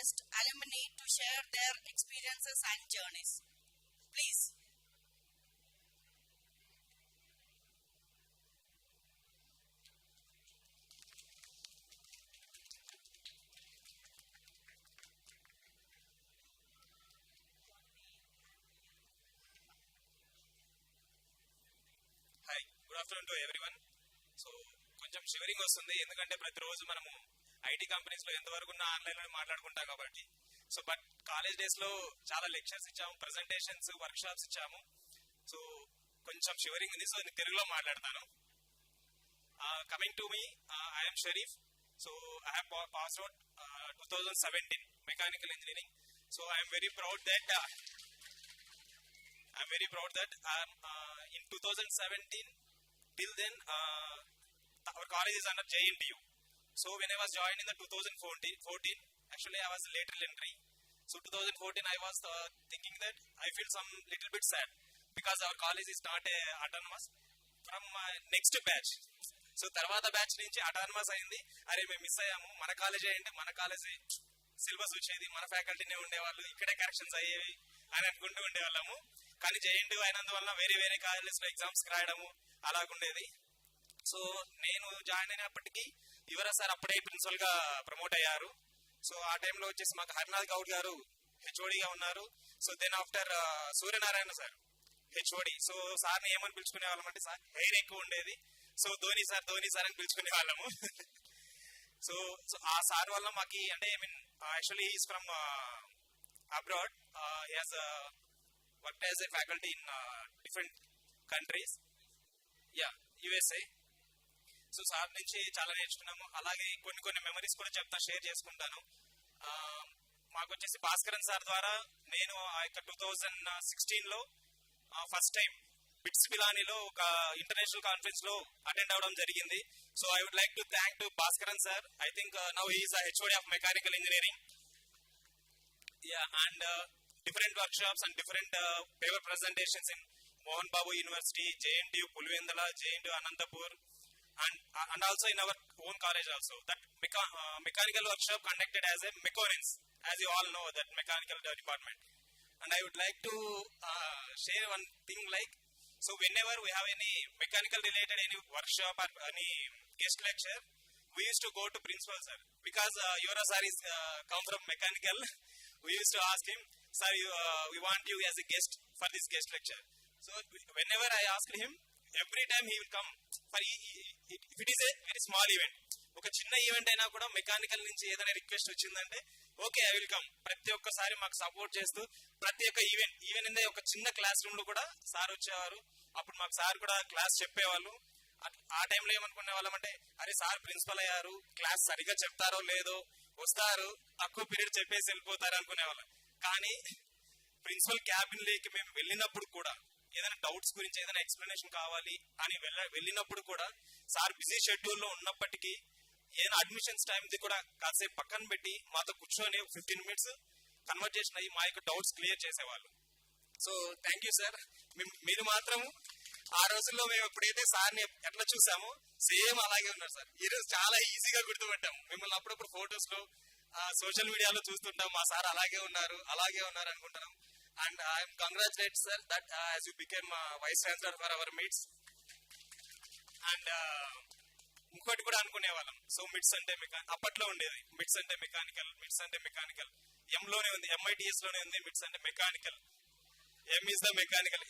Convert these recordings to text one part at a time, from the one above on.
request alumni to share their experiences and journeys. Please. Hi, good afternoon to everyone. So, కొంచెం shivering వస్తుంది ఎందుకంటే ప్రతిరోజు మనము IT companies లో ఎంతవరకు ఉన్న ఆన్లైన్ లో మాట్లాడుకుంటాం కాబట్టి. సో బట్ కాలేజ్ డేస్ లో చాలా లెక్చర్స్ ఇచ్చాము, ప్రెజెంటేషన్స్, వర్క్ షాప్స్ ఇచ్చాము. సో కొంచెం షివరింగ్ ఉంది. సో నేను తెలుగులో మాట్లాడతాను. Coming to me, I'm Sharif. So I have passed out 2017 mechanical engineering. So I'm very proud that in 2017 till then our college is under JNTU. So when I was joined in the 2014, actually I was lateral entry. So 2014 I was thinking that I feel some little bit sad because our college is not autonomous from next batch. So తర్వాత batch నుంచి autonomous అయింది. అరే మేము miss అయ్యాము, మన college అంటే మన college syllabus వచ్చేది, మన ఫ్యాకల్టీనే ఉండేవాళ్ళు, ఇక్కడే కరెక్షన్స్ అయ్యేవి అని అనుకుంటూ ఉండేవాళ్ళము. కానీ జేఎన్టీ అయినందువల్ల వేరే వేరే కాలేజెస్లో ఎగ్జామ్స్కి రాయడము అలాగుండేది. సో నేను జాయిన్ అయినప్పటికీ యువరాజ్ సార్ అప్పుడే ప్రిన్సిపల్గా ప్రమోట్ అయ్యారు. సో ఆ టైంలో వచ్చేసి మాకు హరినాథ్ గౌడ్ గారు హెచ్ఓడిగా ఉన్నారు. So then after Suryanarayana sir HOD. So సార్ని ఏమని పిలుచుకునే వాళ్ళం అంటే సార్ హెయిర్ ఎక్కువ ఉండేది. సో ధోని సార్ అని పిలుచుకునే వాళ్ళము. సో ఆ సార్ వల్ల మాకు అంటే I mean actually is from abroad, as worked as a faculty in different countries, USA. So sir నుంచి చాలా నేర్చుకున్నాము. అలాగే కొన్ని మెమరీస్ కూడా షేర్ చేసుకుంటాను. మాకు వచ్చేసి భాస్కరన్ సార్ ద్వారా నేను ఆ యొక్క 2016లో ఫస్ట్ టైం బిట్స్ పిలానీలో ఒక ఇంటర్నేషనల్ కాన్ఫరెన్స్ లో అటెండ్ అవడం జరిగింది. So I would like to thank to Bhaskaran sir. I think now he is HOD of mechanical engineering. And different workshops and different paper presentations in Mohan Babu University, JNTU Pulivendala, JNTU Anantapur, and also in our own college also. That mechanical workshop conducted as a Meconins, as you all know that mechanical department. And I would like to share one thing like, so whenever we have any mechanical related any workshop or any guest lecture, we used to go to principal sir because Yura sir is come from mechanical. We used to ask him, sir, we want you as a guest for this guest lecture. So whenever I asked him, every time he will come for if it is a very small event. ఒక చిన్న event అయినా కూడా mechanical నుంచి ఏదైనా request వచ్చిందంటే okay I will come. ప్రతి ఒక్కసారి మాకు సపోర్ట్ చేస్తూ ప్రతి ఒక్క ఈవెన్ ఇందే ఒక చిన్న క్లాస్ రూమ్ లో కూడా సార్ వచ్చేవారు. అప్పుడు మాకు సార్ కూడా క్లాస్ చెప్పేవాళ్ళు. ఆ టైంలో ఏమనుకునే వాళ్ళం అంటే అరే సార్ ప్రిన్సిపల్ అయ్యారు, క్లాస్ సరిగా చెప్తారో లేదో, వస్తారు తక్కువ పీరియడ్ చెప్పేసి వెళ్ళిపోతారు అనుకునేవాళ్ళం. కానీ ప్రిన్సిపల్ క్యాబిన్ లేకి మేము వెళ్ళినప్పుడు కూడా ఏదైనా డౌట్స్ గురించి ఏదైనా ఎక్స్ప్లెనేషన్ కావాలి అని వెళ్ళినప్పుడు కూడా సార్ బిజీ షెడ్యూల్లో ఉన్నప్పటికీ ఏదైనా అడ్మిషన్స్ టైంది కూడా కాసేపు పక్కన పెట్టి మాతో కూర్చొని 15 minutes కన్వర్జేషన్ అయ్యి మా యొక్క డౌట్స్ క్లియర్ చేసేవాళ్ళు. So thank you sir. మీరు మాత్రం ఆ రోజుల్లో మేము ఎప్పుడైతే సార్ని ఎట్లా చూసామో సేమ్ అలాగే ఉన్నారు సార్. ఈరోజు చాలా ఈజీగా గుర్తుపట్టాము మిమ్మల్ని. అప్పుడప్పుడు ఫొటోస్ లో సోషల్ మీడియాలో చూస్తుంటాం, మా సార్ అలాగే ఉన్నారు అనుకుంటున్నాం. And I'm congratulate sir that as you became vice chancellor for our MITS. And ఇంకోటి కూడా అనుకునే వాళ్ళం, సో మిట్స్ అంటే అప్పట్లో ఉండేది మిట్స్ అంటే మెకానికల్, ఎంలోనే ఉంది, ఎంఐటిఎస్ లోనే ఉంది మిట్స్ అంటే mechanical, M is the mechanical.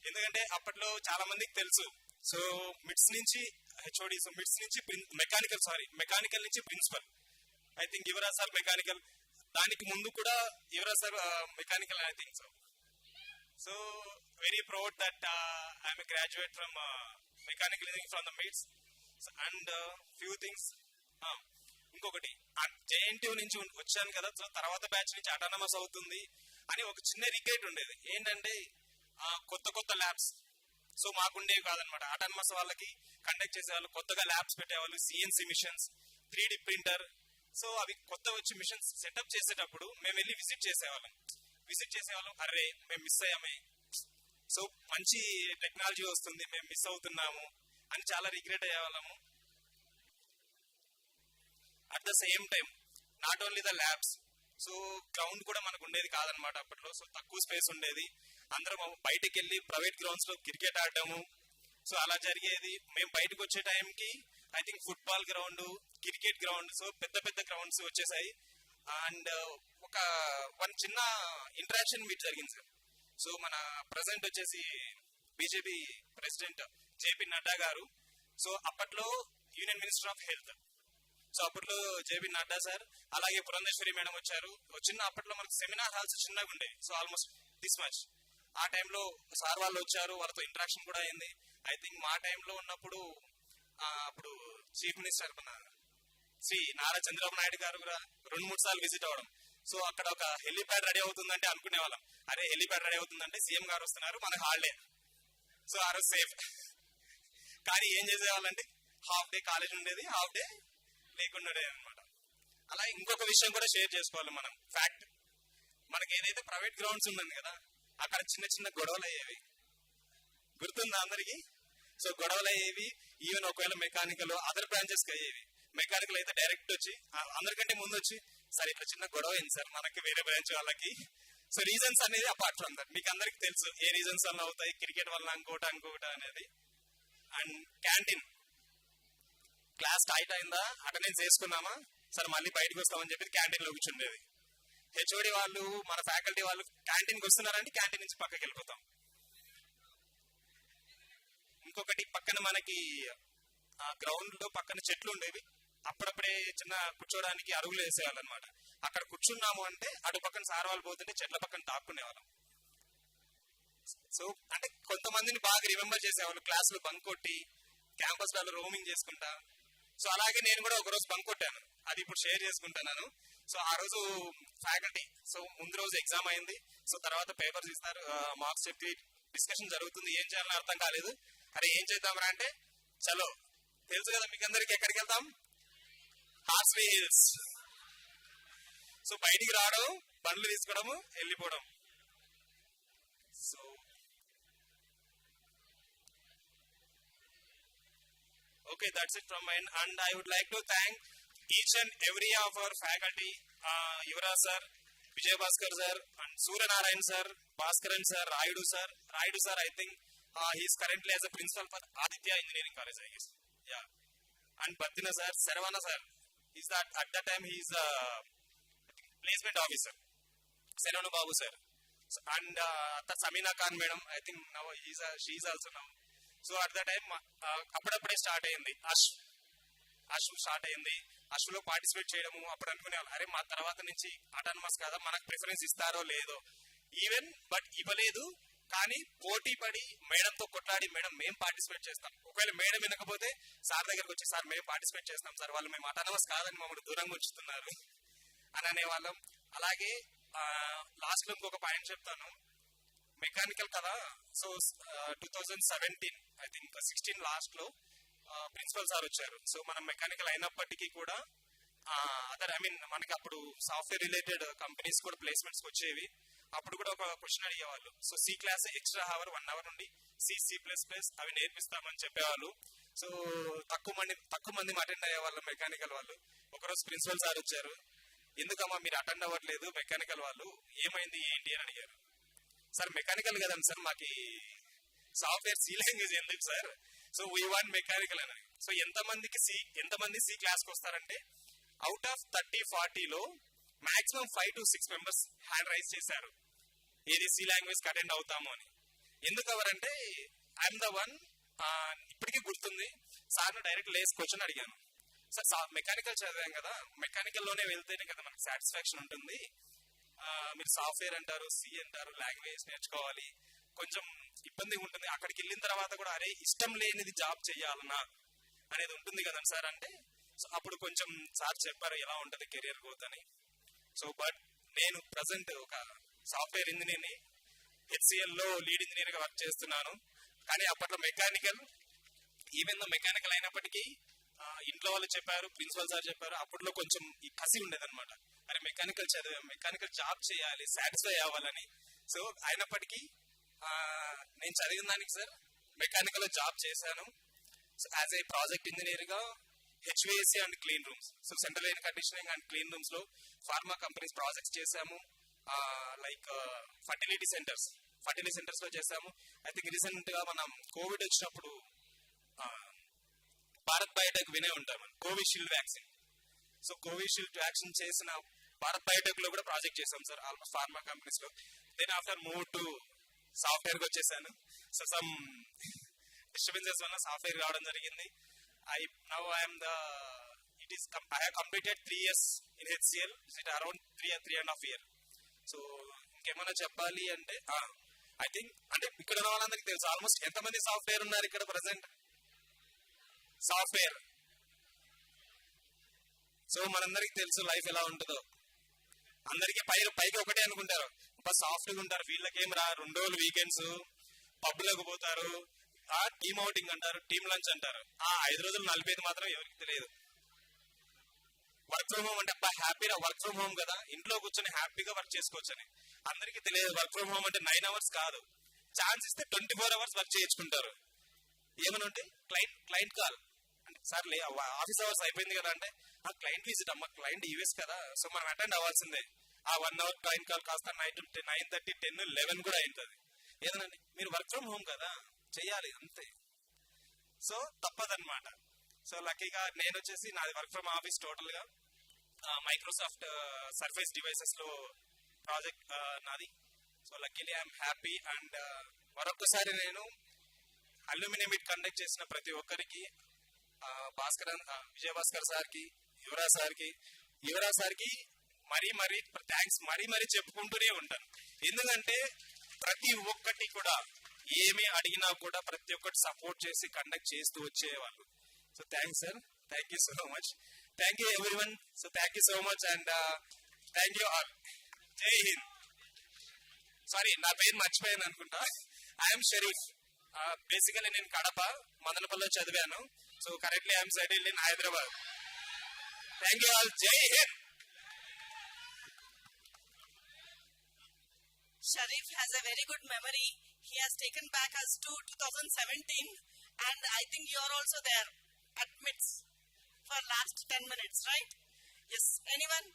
ఎందుకంటే అప్పట్లో చాలా మందికి తెలుసు. సో మిట్స్ నుంచి హెచ్ఓడి, సో మిట్స్ నుంచి మెకానికల్ నుంచి principal. I think Yuvaraj sir mechanical, దానికి ముందు కూడా Yuvaraj sir mechanical I think so. So very proud that I'm a graduate from mechanical engineering from the MITS. And few things, ఇంకొకటి జేఎన్టీయూ నుంచి వచ్చాను కదా, సో తర్వాత బ్యాచ్ నుంచి అటానమస్ అవుతుంది అని ఒక చిన్న రిగ్రెట్ ఉండేది. ఏంటంటే కొత్త ల్యాబ్స్ సో మాకుండేవి కాదనమాట. అటానమస్ వాళ్ళకి కండక్ట్ చేసేవాళ్ళు, కొత్తగా ల్యాబ్స్ పెట్టేవాళ్ళు, CNC machines, 3D printer. So అవి కొత్త వచ్చి మిషన్స్ సెటప్ చేసేటప్పుడు మేము వెళ్ళి విజిట్ చేసేవాళ్ళం. అరే మేము మిస్ అయ్యామే, సో మంచి టెక్నాలజీ వస్తుంది, మేము మిస్ అవుతున్నాము అని చాలా రిగ్రెట్ అయ్యేవాళ్ళము. At the same time not only the labs, so ground కూడా మనకు ఉండేది కాదనమాట అప్పట్లో. సో తక్కువ స్పేస్ ఉండేది, అందరం బయటకు వెళ్ళి ప్రైవేట్ గ్రౌండ్స్ లో క్రికెట్ ఆడటము, సో అలా జరిగేది. మేము బయటకు వచ్చే టైంకి I think football ground, cricket ground, so పెద్ద పెద్ద గ్రౌండ్స్ వచ్చేసాయి. అండ్ ఒక వన్ చిన్న ఇంటరాక్షన్ మీట్ జరిగింది సార్. సో మన ప్రెసిడెంట్ వచ్చేసి బీజేపీ ప్రెసిడెంట్ జేపీ నడ్డా గారు, సో అప్పట్లో union minister of health. So అప్పట్లో జేపీ నడ్డా సార్, అలాగే పురంధేశ్వరి మేడం వచ్చారు. చిన్న అప్పట్లో మనకు సెమినార్ హాల్స్ చిన్నగా ఉండేవి, సో ఆల్మోస్ట్ దిస్ మచ్. ఆ టైంలో సార్ వాళ్ళు వచ్చారు, వాళ్ళతో ఇంటరాక్షన్ కూడా అయింది. ఐ థింక్ మా టైంలో ఉన్నప్పుడు అప్పుడు చీఫ్ మినిస్టర్ మన శ్రీ నారా చంద్రబాబు నాయుడు గారు కూడా 2-3 సార్లు విజిట్ అవ్వడం. సో అక్కడ ఒక హెలిప్యాడ్ రెడీ అవుతుందంటే అనుకునే వాళ్ళం, అరే హెలిప్యాడ్ రెడీ అవుతుందంటే సీఎం గారు వస్తున్నారు, మనకు హాలిడే, సో ఆ రోజు సేఫ్. కానీ ఏం చేసేవాళ్ళంటే హాఫ్ డే కాలేజ్ ఉండేది, హాఫ్ డే లేకుండా అనమాట. అలా ఇంకొక విషయం కూడా షేర్ చేసుకోవాలి మనం. ఫ్యాక్ట్, మనకి ఏదైతే ప్రైవేట్ గ్రౌండ్స్ ఉందండి కదా, అక్కడ చిన్న చిన్న గొడవలు అయ్యేవి, గుర్తుందా అందరికి? సో గొడవలు అయ్యేవి. ఈవెన్ ఒకవేళ మెకానికల్ అదర్ బ్రాంచెస్ కి అయ్యేవి. మెకానికల్ అయితే డైరెక్ట్ వచ్చి అందరికంటే ముందు వచ్చి, సార్ ఇట్లా చిన్న గొడవ అయింది సార్ మనకి వేరే బ్రాంచ్ వాళ్ళకి. సో రీజన్స్ అనేది అపార్ట్ ఫ్రమ్ దట్ మీకు అందరికి తెలుసు ఏ రీజన్స్ వల్ల అవుతాయి, క్రికెట్ వల్ల ఇంకోట అనేది. అండ్ క్యాంటీన్, క్లాస్ టైట్ అయిందా, అటెండెన్స్ వేసుకున్నామా, సార్ మళ్ళీ బయటకు వస్తామని చెప్పి క్యాంటీన్ లో కూర్చుండేది. హెచ్ఓడి వాళ్ళు, మన ఫ్యాకల్టీ వాళ్ళు క్యాంటీన్కి వస్తున్నారంటే క్యాంటీన్ నుంచి పక్కకి వెళ్ళిపోతాం. ఇంకొకటి పక్కన మనకి గ్రౌండ్ లో పక్కన చెట్లు ఉండేవి, అప్పుడప్పుడే చిన్న కూర్చోడానికి అరుగులు వేసేవాళ్ళు అనమాట. అక్కడ కూర్చున్నాము అంటే అటు పక్కన సార్ వాళ్ళు పోతుంటే చెట్ల పక్కన దాక్కునే వాళ్ళం. సో అంటే కొంతమందిని బాగా రిమెంబర్ చేసేవాళ్ళు, క్లాసులు బంక్ కొట్టి క్యాంపస్ లో రోమింగ్ చేసుకుంటా. సో అలాగే నేను కూడా ఒక రోజు బంక్ కొట్టాను, అది ఇప్పుడు షేర్ చేసుకుంటున్నాను. సో ఆ రోజు ఫ్యాకల్టీ, సో ముందు రోజు ఎగ్జామ్ అయింది, సో తర్వాత పేపర్స్ ఇస్తారు, మార్క్స్ చెప్పి డిస్కషన్ జరుగుతుంది, ఏం చేయాలని అర్థం కాలేదు. అరే ఏం చేద్దాంరా అంటే, చలో తెలుసు కదా మీకు అందరికి ఎక్కడికి వెళ్తాం, హార్స్లీ హిల్స్. సో బయటికి రావడం, బండ్లు తీసుకోవడము, వెళ్ళిపోవడం. So okay, that's it from my end, and I would like to thank each and every of our faculty, Yuvraj sir, Vijay Bhaskar sir, and Surya Narayan sir, Bhaskaran sir, Raidu sir, I think he is currently as a principal for Aditya Engineering College, I guess. Yeah. And Batina sir, Saravana sir, is that at that time he is a placement officer. Saranu Babu sir, and Samina Khan madam, I think now she is also now. So at the time అప్పుడప్పుడే start అయింది Ashwu start అయింది. అశ్వులో participate చేయడము, అప్పుడు అనుకునేవాళ్ళు అరే మా తర్వాత నుంచి అటానమస్ కదా, మనకు ప్రిఫరెన్స్ ఇస్తారో లేదో. ఈవెన్ బట్ ఇవ్వలేదు, కానీ పోటీ పడి మేడంతో కొట్లాడి, మేడం మేము పార్టిసిపేట్ చేస్తాం, ఒకవేళ మేడం వినకపోతే సార్ దగ్గరకు వచ్చి, సార్ మేము పార్టిసిపేట్ చేస్తాం సార్, వాళ్ళు మేము అటానమస్ కాదని మమ్మల్ని దూరంగా ఉంచుతున్నారు అని అనేవాళ్ళం. అలాగే లాస్ట్ లో ఇంకొక పాయింట్ చెప్తాను, మెకానికల్ కదా. సో 2017 ఐ థింక్ 16 లాస్ట్ లో ప్రిన్సిపల్ సార్ వచ్చారు. సో మనం మెకానికల్ అయినప్పటికీ కూడా అదర్ ఐ మీన్ మనకి అప్పుడు సాఫ్ట్వేర్ రిలేటెడ్ కంపెనీస్ కూడా ప్లేస్మెంట్స్ వచ్చేవి. అప్పుడు కూడా ఒక క్వశ్చన్ అడిగేవాళ్ళు, so C class extra hour 1 hour నుండి C++ అవి నేర్పిస్తామని చెప్పేవాళ్ళు. సో తక్కువ మంది అటెండ్ అయ్యే వాళ్ళు మెకానికల్ వాళ్ళు. ఒకరోజు ప్రిన్సిపల్ సార్ వచ్చారు, ఎందుకమ్మా మీరు అటెండ్ అవ్వట్లేదు మెకానికల్ వాళ్ళు, ఏమైంది ఏంటి అని అడిగారు. సార్ మెకానికల్ కదండి సార్, మాకు సాఫ్ట్వేర్ సి లాంగ్వేజ్ ఎందుకు sir, so we want mechanical అని. సో ఎంతమంది సి క్లాస్కి వస్తారంటే అవుట్ ఆఫ్ 30-40లో maximum 5 to 6 members hand raise చేశారు, ఏది సి లాంగ్వేజ్ కి అటెండ్ అవుతాము అని. ఎందుకు ఎవరంటే ఐఎమ్ ద వన్, ఇప్పటికీ గుర్తుంది, సార్ను డైరెక్ట్ లేస్ క్వశ్చన్ అడిగాను, సార్ మెకానికల్ చదివాం కదా, మెకానికల్ లోనే వెళ్తేనే కదా మనకి సాటిస్ఫాక్షన్ ఉంటుంది, మీరు సాఫ్ట్వేర్ అంటారు, సి అంటారు, లాంగ్వేజ్ నేర్చుకోవాలి, కొంచెం ఇబ్బందిగా ఉంటుంది, అక్కడికి వెళ్ళిన తర్వాత కూడా అరే ఇష్టం లేనిది జాబ్ చెయ్యాలన్నా అనేది ఉంటుంది కదండి సార్ అంటే. సో అప్పుడు కొంచెం సార్ చెప్పారు ఎలా ఉంటుంది కెరియర్ గ్రోత్ అని. సో బట్ నేను ప్రజెంట్ ఒక సాఫ్ట్వేర్ ఇంజనీర్ని, హెచ్సిఎల్ లో లీడ్ ఇంజనీర్ గా వర్క్ చేస్తున్నాను. కానీ అప్పట్లో మెకానికల్, ఈవెన్ దో మెకానికల్ అయినప్పటికీ ఇంట్లో వాళ్ళు చెప్పారు, ప్రిన్సిపల్ సార్ చెప్పారు, అప్పట్లో కొంచెం ఈ కసి ఉండేది అనమాట, అరే మెకానికల్ చదివాం, మెకానికల్ జాబ్ చేయాలి, సాటిస్ఫై అవ్వాలని. సో అయినప్పటికీ నేను చదివిన దానికి సార్ మెకానికల్ జాబ్ చేశాను. యాజ్ ఏ ప్రాజెక్ట్ ఇంజనీర్ గా HVAC and clean rooms. So central air conditioning and clean rooms లో ఫార్మా కంపెనీస్ ప్రాజెక్ట్స్ చేశాము. లైక్ ఫర్టిలిటీ సెంటర్స్ లో చేశాము. ఐ థింక్ రీసెంట్ గా మనం కోవిడ్ వచ్చినప్పుడు భారత్ బయోటెక్ వినే ఉంటారు మనం, Covishield vaccine. So Covishield vaccine చేసిన భారత్ బయోటెక్ లో కూడా ప్రాజెక్ట్ చేశాం సార్, ఆల్మోస్ట్ ఫార్మా కంపెనీస్ లో. Then after move to software కి వచ్చేసాను. సో సమ్ డిస్టర్బెన్సెస్ వల్ల సాఫ్ట్వేర్ రావడం జరిగింది. I have completed 3 years in HCL. It's around 3.5 years. So ఇంకేమైనా చెప్పాలి అంటే ఐ థింక్ అంటే ఇక్కడ ఉన్న వాళ్ళందరికీ తెలుసు ఆల్మోస్ట్ ఎంతమంది సాఫ్ట్వేర్ ఉన్నారు ఇక్కడ ప్రజెంట్ సాఫ్ట్వేర్. సో మనందరికి తెలుసు లైఫ్ ఎలా ఉంటుందో. అందరికి పైకి ఒకటే అనుకుంటారు, సాఫ్ట్గా ఉంటారు, వీళ్ళకి ఏం రా 2 రోజులు వీకెండ్స్ పబ్లోకి పోతారు, టీమ్ అవుటింగ్ అంటారు, టీమ్ లంచ్ అంటారు. 5 రోజులు 45 మాత్రం ఎవరికి తెలియదు. వర్క్ ఫ్రమ్ హోమ్ అంటే హ్యాపీగా వర్క్ ఫ్రమ్ హోమ్ కదా, ఇంట్లో కూర్చొని హ్యాపీగా వర్క్ చేసుకోవచ్చని. అందరికీ తెలియదు వర్క్ ఫ్రమ్ హోమ్ అంటే 9 hours కాదు, ఛాన్స్ ఇస్తే 24 hours వర్క్ చేయించుకుంటారు. ఏమనంటే క్లయింట్ కాల్ అంటే సార్ ఆఫీస్ అవర్స్ అయిపోయింది కదా అంటే క్లయింట్ విజిట్ అమ్మ, క్లయింట్ యూఎస్ కదా, సో మనం అటెండ్ అవ్వాల్సిందే. 1 hour క్లయింట్ కాల్ కాస్త 9:30, 10, 11 కూడా అవుతుంది. ఏదనండి మీరు వర్క్ ఫ్రమ్ హోమ్ కదా చెయ్యాలి అంతే. సో తప్పదన్నమాట. సో లక్కీగా నేను వచ్చేసి నాది వర్క్ ఫ్రమ్ ఆఫీస్ టోటల్ గా మైక్రోసాఫ్ట్ సర్ఫేస్ డివైసెస్ లో ప్రాజెక్ట్ నాది. So luckily I'm happy. And మరొకసారి నేను అల్యూమినియం మీట్ కండక్ట్ చేసిన ప్రతి ఒక్కరికి విజయభాస్కర్ సార్కి, యువరాజ్ సార్కి మరీ థ్యాంక్స్ మరీ చెప్పుకుంటూనే ఉంటాను. ఎందుకంటే ప్రతి ఒక్కటి కూడా ఏమి అడిగినా కూడా ప్రతి ఒక్కటి సపోర్ట్ చేసి కండక్ట్ చేస్తూ వచ్చేవాళ్ళు. So thanks sir, thank you so much, thank you everyone. So thank you so much and thank you all. జై హింద్. సారీ నా పేరు మర్చిపోయాను అనుకుంటా, ఐఎమ్ షరీఫ్. బేసికలీ నేను కడప మదనపల్లిలో చదివాను. So currently I'm settled in Hyderabad. Thank you all. జై Hind. Sharif has a very good memory. He has taken back us to 2017 and I think you are also there at MITS for last 10 minutes, right? Yes. Anyone?